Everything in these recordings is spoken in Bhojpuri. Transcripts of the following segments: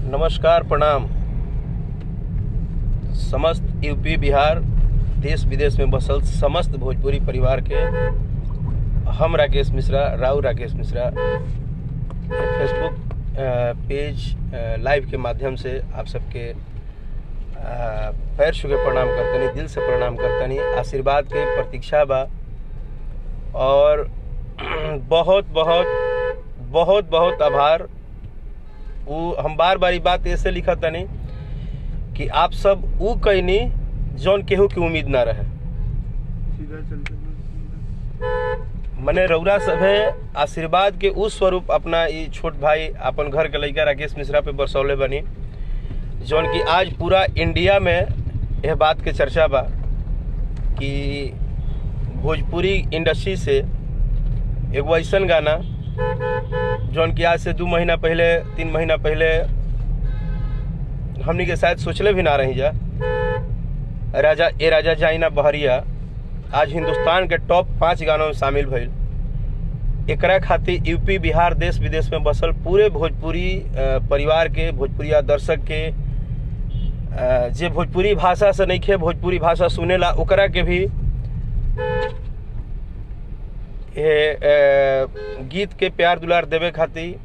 नमस्कार, प्रणाम। समस्त यूपी बिहार देश विदेश में बसल समस्त भोजपुरी परिवार के हम Rakesh Mishra, Rao Rakesh Mishra Facebook page live के माध्यम से आप सबके पैर छू के प्रणाम करतनी, दिल से प्रणाम करतनी। आशीर्वाद के प्रतीक्षा बा और बहुत बहुत बहुत बहुत आभार। वो हम बार बार बात ऐसे लिखा तनी कि आप सब वो कहनी जौन केहू की उम्मीद ना रहे। मने रउरा सभे आशीर्वाद के उस स्वरूप अपना ये छोट भाई अपन घर के लड़का राकेश मिश्रा पे बरसौले बनी, जौन की आज पूरा इंडिया में यह बात के चर्चा बा कि भोजपुरी इंडस्ट्री से एगो ऐसा गाना जौन कि आज से 2 महीना पहले 3 महीना पहले हमनी के शायद सोचले भी ना रही जा, राजा जाइना बहरिया आज हिंदुस्तान के टॉप 5 गानों में शामिल भइल। एकरा खातिर यूपी बिहार देश विदेश में बसल पूरे भोजपुरी परिवार के, भोजपुरिया दर्शक के, जे भोजपुरी भाषा से नहीं खे भोजपुरी भाषा सुनेला ओकरा के भी गीत के प्यार दुलार देवे खातिर,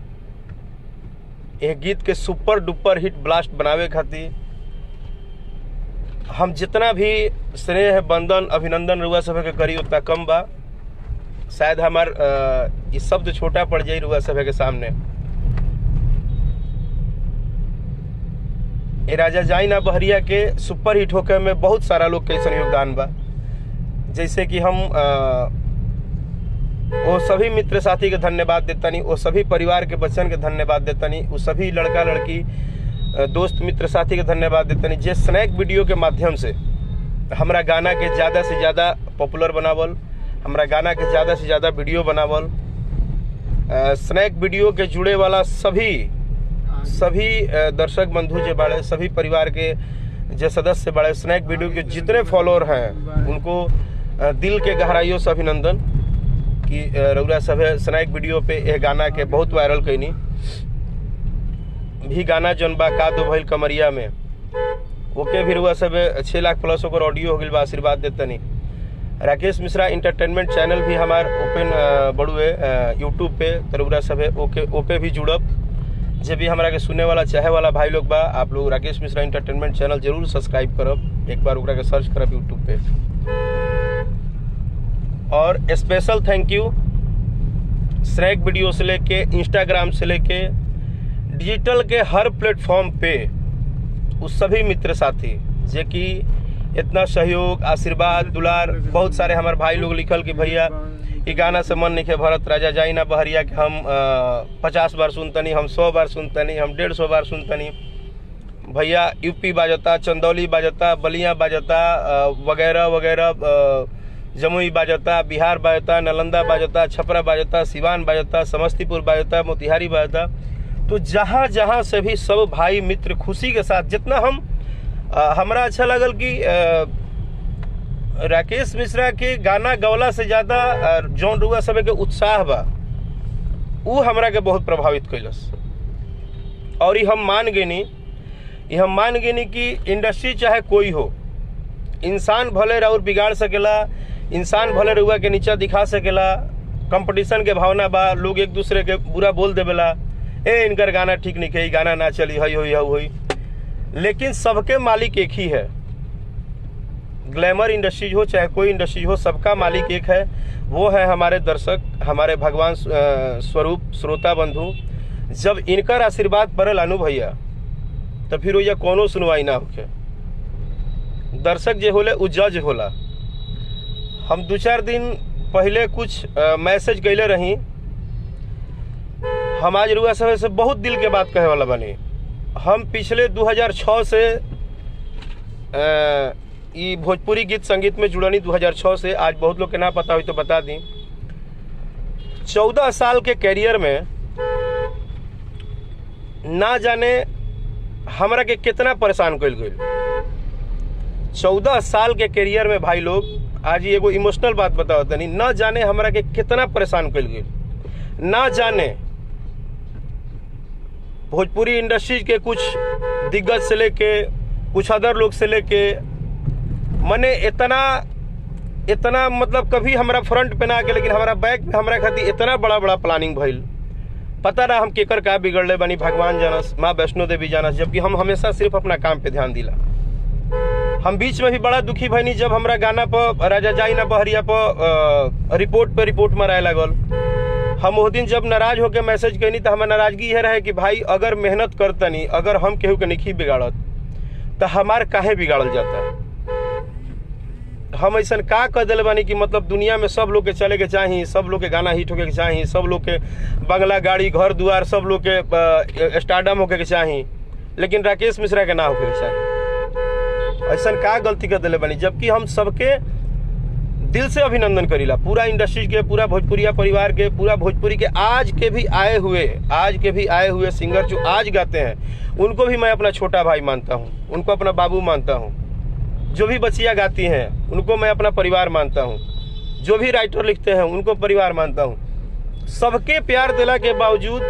यह गीत के सुपर डुपर हिट ब्लास्ट बनावे खातिर हम जितना भी स्नेह बंदन अभिनंदन रुआ सभा के करी उतना कम बा। शायद हमार ये शब्द छोटा पड़ जाए रुआ सभा के सामने। ये राजा जाइना बहरिया के सुपर हिट होकर में बहुत सारा लोग के ऐसा योगदान बा, जैसे कि हम वो सभी मित्र साथी के धन्यवाद देतानी, वो सभी परिवार के बच्चन के धन्यवाद देतानी, वो सभी लड़का लड़की दोस्त मित्र साथी के धन्यवाद देतानी जे स्नैक वीडियो के माध्यम से हमरा गाना के ज़्यादा से ज़्यादा पॉपुलर बनावल, हमरा गाना के ज़्यादा से ज़्यादा वीडियो बनावल। स्नैक वीडियो के जुड़े वाला सभी दर्शक बंधु जे बाड़े, सभी परिवार के जो सदस्य बाड़े, स्नैक वीडियो के जितने फॉलोअर हैं उनको दिल के गहराइयों से अभिनंदन कि रउरा सभे स्नैक वीडियो पे यह गाना के बहुत वायरल कैनी। भी गाना जौन बा का दो भइल कमरिया में ओके भी रुआ सब 6 लाख प्लस ओकर ऑडियो हो गई बा। आशीर्वाद देतनी। राकेश मिश्रा इंटरटेनमेंट चैनल भी हमार ओपन बड़ुए यूट्यूब पे, तो रुआ सब ओपे भी जुड़ब। जे भी हमारा के सुने वाला चाहे वाला भाई लोग बा, आप लोग राकेश मिश्रा इंटरटेनमेंट चैनल जरूर सब्सक्राइब करब, एक बार ओकरा के सर्च करब यूट्यूब पे। और special thank you Snack Video से लेके इंस्टाग्राम से लेके डिजिटल के हर प्लेटफॉर्म पे उस सभी मित्र साथी जे कि इतना सहयोग आशीर्वाद दुलार। बहुत सारे हमारे भाई लोग लिखल कि भैया ये गाना से मन नहीं के भरत, राजा जाइना बहरिया के हम 50 बार सुनतनी, हम 100 बार सुनतनी, हम 150 बार सुनतनी। भैया यूपी बाजता, चंदौली बाजता, बलिया बाजता, वगैरह वगैरह, जमुई बाजता, बिहार बाजता, नालंदा बाजता, छपरा बाजता, सिवान बाजता, समस्तीपुर बाजता, मोतिहारी बाजता। तो जहाँ जहाँ से भी सब भाई मित्र खुशी के साथ जितना हमरा अच्छा लगल कि राकेश मिश्रा के गाना गवला से ज़्यादा जौन रुआ सब के उत्साह बा वो हमरा के बहुत प्रभावित कैलस। और ये हम मान गए कि इंडस्ट्री चाहे कोई हो, इंसान भले और बिगाड़ सकेला, इंसान भले रुआ के नीचा दिखा सकेला, कंपटीशन के भावना बा, लोग एक दूसरे के बुरा बोल देवेला, ए इनकर गाना ठीक नहीं है, गाना ना चली, हई होई। लेकिन सबके मालिक एक ही है। ग्लैमर इंडस्ट्रीज हो चाहे कोई इंडस्ट्री हो, सबका मालिक एक है, वो है हमारे दर्शक, हमारे भगवान स्वरूप श्रोता बंधु। जब इनकर आशीर्वाद पड़ल अनु भैया तो फिर वो कोनो सुनवाई ना होके। दर्शक जे होले उ जज होला। हम 2-4 दिन पहले कुछ मैसेज कैले रही, हम आज रुआ सभा से बहुत दिल के बात कहे वाला बनी। हम पिछले 2006 से ये भोजपुरी गीत संगीत में जुड़नी 2006 से। आज बहुत लोग के ना पता हुई तो बता दी। 14 साल के कैरियर में ना जाने हमरा के कितना परेशान कइल गइल। 14 साल के कैरियर में भाई लोग, आज एगो इमोशनल बात बताओ तनी, ना जाने हमरा के कितना परेशान कइल गइल। ना जाने भोजपुरी इंडस्ट्री के कुछ दिग्गज से लेके कुछ अदर लोग से लेके मने इतना मतलब कभी हमारा फ्रंट पे ना आके लेकिन हमारा बैक पे हमारा खातिर इतना बड़ा प्लानिंग भइल, पता ना हम केकर का बिगड़ले बनी, भगवान जानस, माँ वैष्णो देवी जानस, जबकि हम हमेशा सिर्फ अपना काम पे ध्यान दिला। हम बीच में भी बड़ा दुखी भइनी जब हमरा गाना पर राजा जाई ना बहरिया पर रिपोर्ट मराए लागल। हम उस दिन जब नाराज होके मैसेज कैनी तो हमार नाराजगी यह रहे कि भाई अगर मेहनत करतनी, अगर हम केहू के नहीं बिगाड़त तो हमार काहे बिगाड़ल जाता। हम ऐसा का कर दिल बानी कि मतलब दुनिया में सब लोग के चले के चाहिए, सब लोग के गाना हिट होके के चाहिए, सब लोग के बंगला गाड़ी घर दुआर सब लोग के स्टारडम होके के चाहिए, लेकिन राकेश मिश्रा के ना होके के चाहिए। ऐसा का गलती कर दिले बानी, जबकि हम सबके दिल से अभिनंदन करीला, पूरा इंडस्ट्री के, पूरा भोजपुरिया परिवार के, पूरा भोजपुरी के आज के भी आए हुए सिंगर जो आज गाते हैं उनको भी मैं अपना छोटा भाई मानता हूँ, उनको अपना बाबू मानता हूँ। जो भी बच्चियाँ गाती हैं उनको मैं अपना परिवार मानता हूँ, जो भी राइटर लिखते हैं उनको परिवार मानता हूँ। सबके प्यार दिला के बावजूद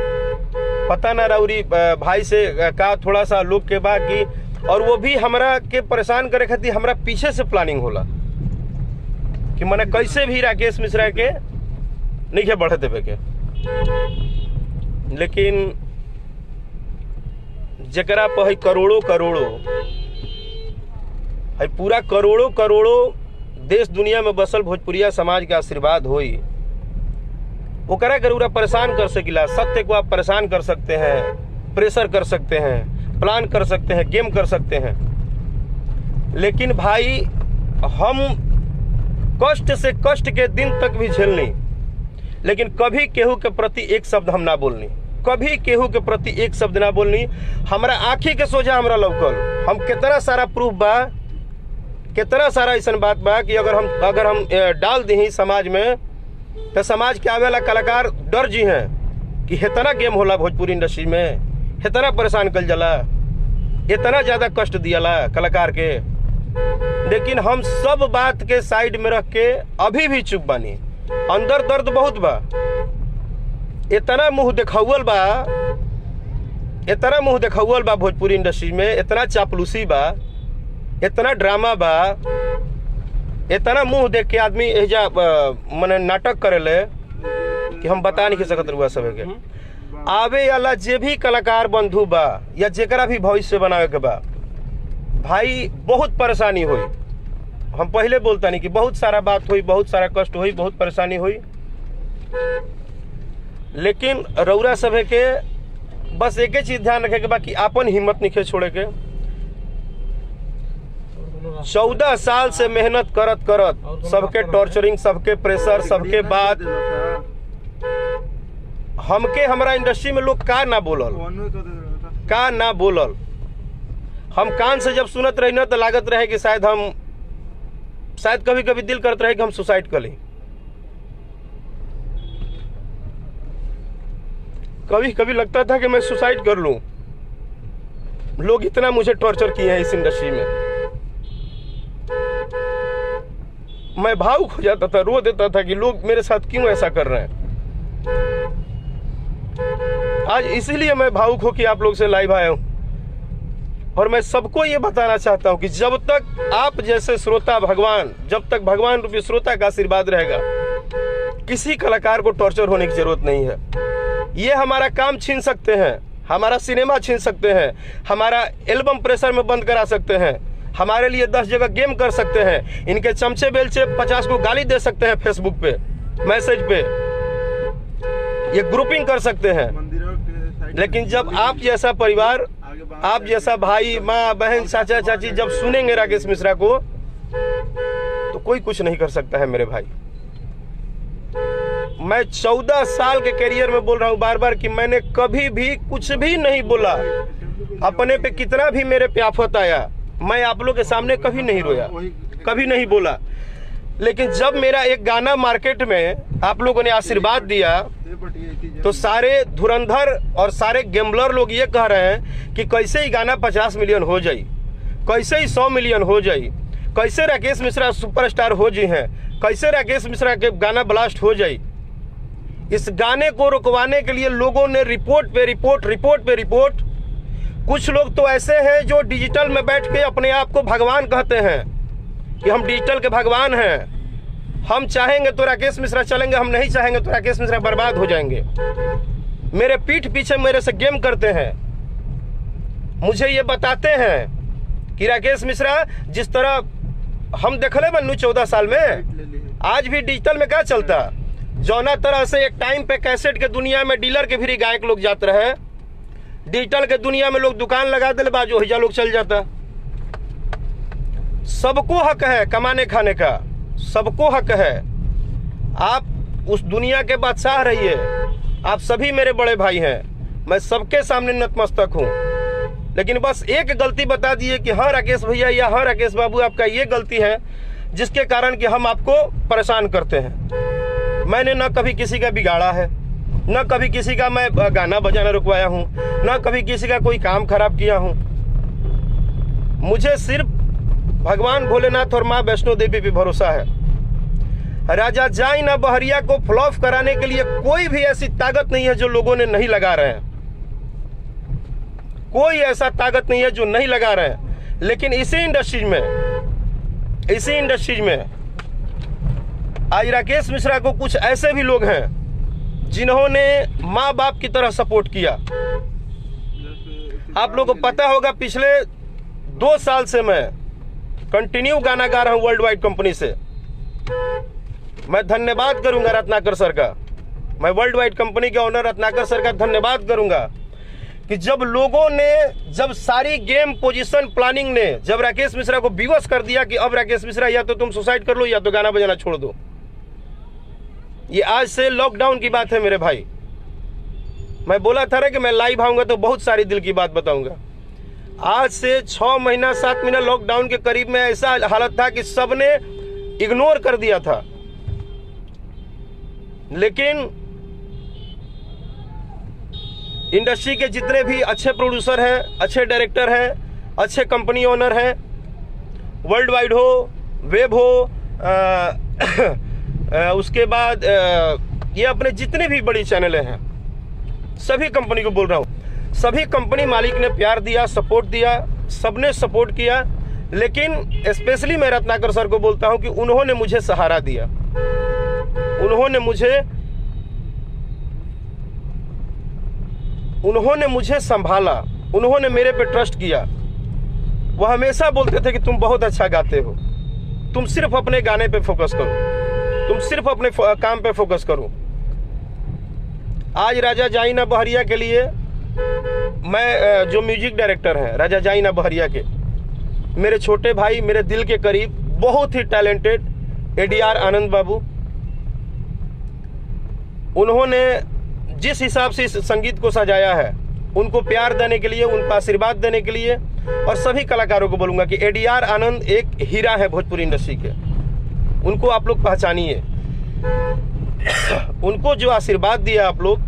पता ना राउरी भाई से का थोड़ा सा लोग के बाकी, और वो भी हमरा के परेशान करे खातिर हमरा पीछे से प्लानिंग होला कि मने कैसे भी राकेश मिश्रा के नहीं के बढ़े देवे के। लेकिन जकरा पर करोड़ों है, पूरा करोड़ों देश दुनिया में बसल भोजपुरिया समाज के आशीर्वाद होई, ओकरा जरूर परेशान कर सकिला। सत्य को आप परेशान कर सकते हैं, प्रेशर कर सकते हैं, प्लान कर सकते हैं, गेम कर सकते हैं, लेकिन भाई हम कष्ट से कष्ट के दिन तक भी झेलनी, लेकिन कभी केहू के प्रति एक शब्द हम ना बोलनी, कभी केहू के प्रति एक शब्द ना बोलनी। हमारा आँखी के सोझा हमरा लौकल, हम कितना सारा प्रूफ बा, कितना सारा ऐसा बात बा कि अगर हम डाल दी समाज में तो समाज के आवे वाला कलाकार डर जी हैं कि इतना गेम होला भोजपुरी इंडस्ट्री में, इतना परेशान कल जाला, इतना ज़्यादा कष्ट दियाला कलाकार के। लेकिन हम सब बात के साइड में रख के अभी भी चुप बानी, अंदर दर्द बहुत बा, इतना मुंह देखावल बा भोजपुरी इंडस्ट्री में, इतना चापलूसी बा, इतना ड्रामा बा, इतना मुंह देख के आदमी एजा मने नाटक करेले कि हम बता नहीं सकत रुआ सब के। आवे वाला जे भी कलाकार बंधु बा या जेकरा भी भविष्य बनावे के बा, भाई बहुत परेशानी हुई। हम पहले बोलता नहीं कि बहुत सारा बात हुई, बहुत सारा कष्ट हुई, बहुत परेशानी हुई, लेकिन रउरा सभे के बस एक ही चीज ध्यान रखे के बा कि आपन हिम्मत नहीं छोड़े के। 14 साल से मेहनत करत सबके टॉर्चरिंग, सबके प्रेशर, सबके बात, हमके हमरा इंडस्ट्री में लोग का ना बोलल, हम कान से जब सुनत रही ना तो लागत रहे कि शायद कभी कभी दिल करता रहे कि हम सुसाइड कर लें। कभी कभी लगता था कि मैं सुसाइड कर लूं, लोग इतना मुझे टॉर्चर किए हैं इस इंडस्ट्री में। मैं भावुक हो जाता था, रो देता था कि लोग मेरे साथ क्यों ऐसा कर रहे हैं। आज इसीलिए मैं भावुक हो कि आप लोग से लाइव आया हूं, और मैं सबको ये बताना चाहता हूं कि जब तक आप जैसे श्रोता जब तक भगवान रूपी श्रोता का आशीर्वाद रहेगा, किसी कलाकार को टॉर्चर होने की जरूरत नहीं है। ये हमारा काम छीन सकते हैं, हमारा सिनेमा छीन सकते हैं, हमारा एल्बम प्रेशर में बंद करा सकते हैं, हमारे लिए 10 जगह गेम कर सकते हैं, इनके चमचे बेलचे 50 को गाली दे सकते हैं फेसबुक पे, मैसेज पे, ये ग्रुपिंग कर सकते हैं। लेकिन जब आप जैसा परिवार, आप जैसा भाई, माँ, बहन, चाचा, चाची जब सुनेंगे राकेश मिश्रा को, तो कोई कुछ नहीं कर सकता है मेरे भाई। मैं 14 साल के करियर में बोल रहा हूँ बार बार कि मैंने कभी भी कुछ भी नहीं बोला, अपने पे कितना भी मेरे पे आफत आया, मैं आप लोग के सामने कभी नहीं रोया, कभी नहीं बोला। लेकिन जब मेरा एक गाना मार्केट में आप लोगों ने आशीर्वाद दिया, तो सारे धुरंधर और सारे गैम्बलर लोग ये कह रहे हैं कि कैसे ही गाना 50 मिलियन हो जाए, कैसे ही 100 मिलियन हो जाए, कैसे राकेश मिश्रा सुपरस्टार हो जी हैं, कैसे राकेश मिश्रा के गाना ब्लास्ट हो जाए। इस गाने को रुकवाने के लिए लोगों ने रिपोर्ट पे रिपोर्ट। कुछ लोग तो ऐसे हैं जो डिजिटल में बैठ के अपने आप को भगवान कहते हैं कि हम डिजिटल के भगवान हैं, हम चाहेंगे तो राकेश मिश्रा चलेंगे, हम नहीं चाहेंगे तो राकेश मिश्रा बर्बाद हो जाएंगे। मेरे पीठ पीछे मेरे से गेम करते हैं, मुझे ये बताते हैं कि राकेश मिश्रा जिस तरह हम देखले बनू 14 साल में, आज भी डिजिटल में क्या चलता, जौना तरह से एक टाइम पे कैसेट के दुनिया में डीलर के भी गायक लोग जाते रहे, डिजिटल के दुनिया में लोग दुकान लगा दे बाजू हिजा लोग चल जाता। सबको हक है कमाने खाने का, सबको हक है। आप उस दुनिया के बादशाह रहिए, आप सभी मेरे बड़े भाई हैं, मैं सबके सामने नतमस्तक हूं। लेकिन बस एक गलती बता दिए कि हाँ राकेश भैया या हाँ राकेश बाबू आपका ये गलती है जिसके कारण कि हम आपको परेशान करते हैं। मैंने न कभी किसी का बिगाड़ा है, न कभी किसी का मैं गाना बजाना रुकवाया हूँ, न कभी किसी का कोई काम खराब किया हूँ। मुझे सिर्फ भगवान भोलेनाथ और माँ वैष्णो देवी पे भरोसा है। राजा जाई ना बहरिया को फ्लॉप कराने के लिए कोई भी ऐसी ताकत नहीं है जो लोगों ने नहीं लगा रहे हैं, कोई ऐसा ताकत नहीं है जो नहीं लगा रहे हैं। लेकिन इसी इंडस्ट्रीज में आज राकेश मिश्रा को कुछ ऐसे भी लोग हैं जिन्होंने माँ बाप की तरह सपोर्ट किया। आप लोगों को पता होगा पिछले 2 साल से मैं कंटिन्यू गाना गा रहा हूं वर्ल्ड वाइड कंपनी से। मैं धन्यवाद करूंगा रत्नाकर सर का, मैं वर्ल्ड वाइड कंपनी के ओनर रत्नाकर सर का धन्यवाद करूंगा कि जब लोगों ने, जब सारी गेम पोजीशन प्लानिंग ने जब राकेश मिश्रा को विवश कर दिया कि अब राकेश मिश्रा या तो तुम सुसाइड कर लो या तो गाना बजाना छोड़ दो। ये आज से लॉकडाउन की बात है मेरे भाई। मैं बोला था कि मैं लाइव आऊंगा तो बहुत सारी दिल की बात बताऊंगा। आज से 6 महीना 7 महीना लॉकडाउन के करीब में ऐसा हालत था कि सबने इग्नोर कर दिया था। लेकिन इंडस्ट्री के जितने भी अच्छे प्रोड्यूसर हैं, अच्छे डायरेक्टर हैं, अच्छे कंपनी ओनर हैं, वर्ल्ड वाइड हो, वेब हो, उसके बाद ये अपने जितने भी बड़ी चैनलें हैं, सभी कंपनी को बोल रहा हूँ, सभी कंपनी मालिक ने प्यार दिया, सपोर्ट दिया, सबने सपोर्ट किया। लेकिन स्पेशली मैं रत्नाकर सर को बोलता हूँ कि उन्होंने मुझे सहारा दिया, उन्होंने मुझे संभाला, उन्होंने मेरे पे ट्रस्ट किया। वो हमेशा बोलते थे कि तुम बहुत अच्छा गाते हो, तुम सिर्फ अपने गाने पे फोकस करो, तुम सिर्फ अपने काम पे फोकस करो। आज राजा जाइना बहरिया के लिए मैं जो म्यूजिक डायरेक्टर हैं राजा जाइना बहरिया के, मेरे छोटे भाई, मेरे दिल के करीब, बहुत ही टैलेंटेड एडीआर आनंद बाबू, उन्होंने जिस हिसाब से इस संगीत को सजाया है, उनको प्यार देने के लिए, उनको आशीर्वाद देने के लिए, और सभी कलाकारों को बोलूंगा कि एडीआर आनंद एक हीरा है भोजपुरी इंडस्ट्री के, उनको आप लोग पहचानिए। उनको जो आशीर्वाद दिया आप लोग,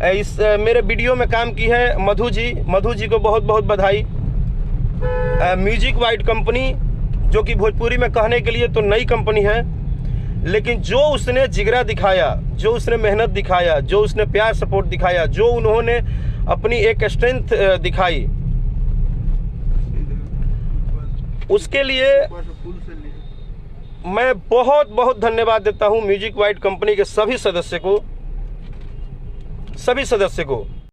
इस मेरे वीडियो में काम की है मधु जी को बहुत बहुत बधाई। म्यूजिक वाइड कंपनी जो कि भोजपुरी में कहने के लिए तो नई कंपनी है, लेकिन जो उसने जिगरा दिखाया, जो उसने मेहनत दिखाया, जो उसने प्यार सपोर्ट दिखाया, जो उन्होंने अपनी एक स्ट्रेंथ दिखाई, उसके लिए मैं बहुत बहुत धन्यवाद देता हूं म्यूजिक वाइड कंपनी के सभी सदस्य को।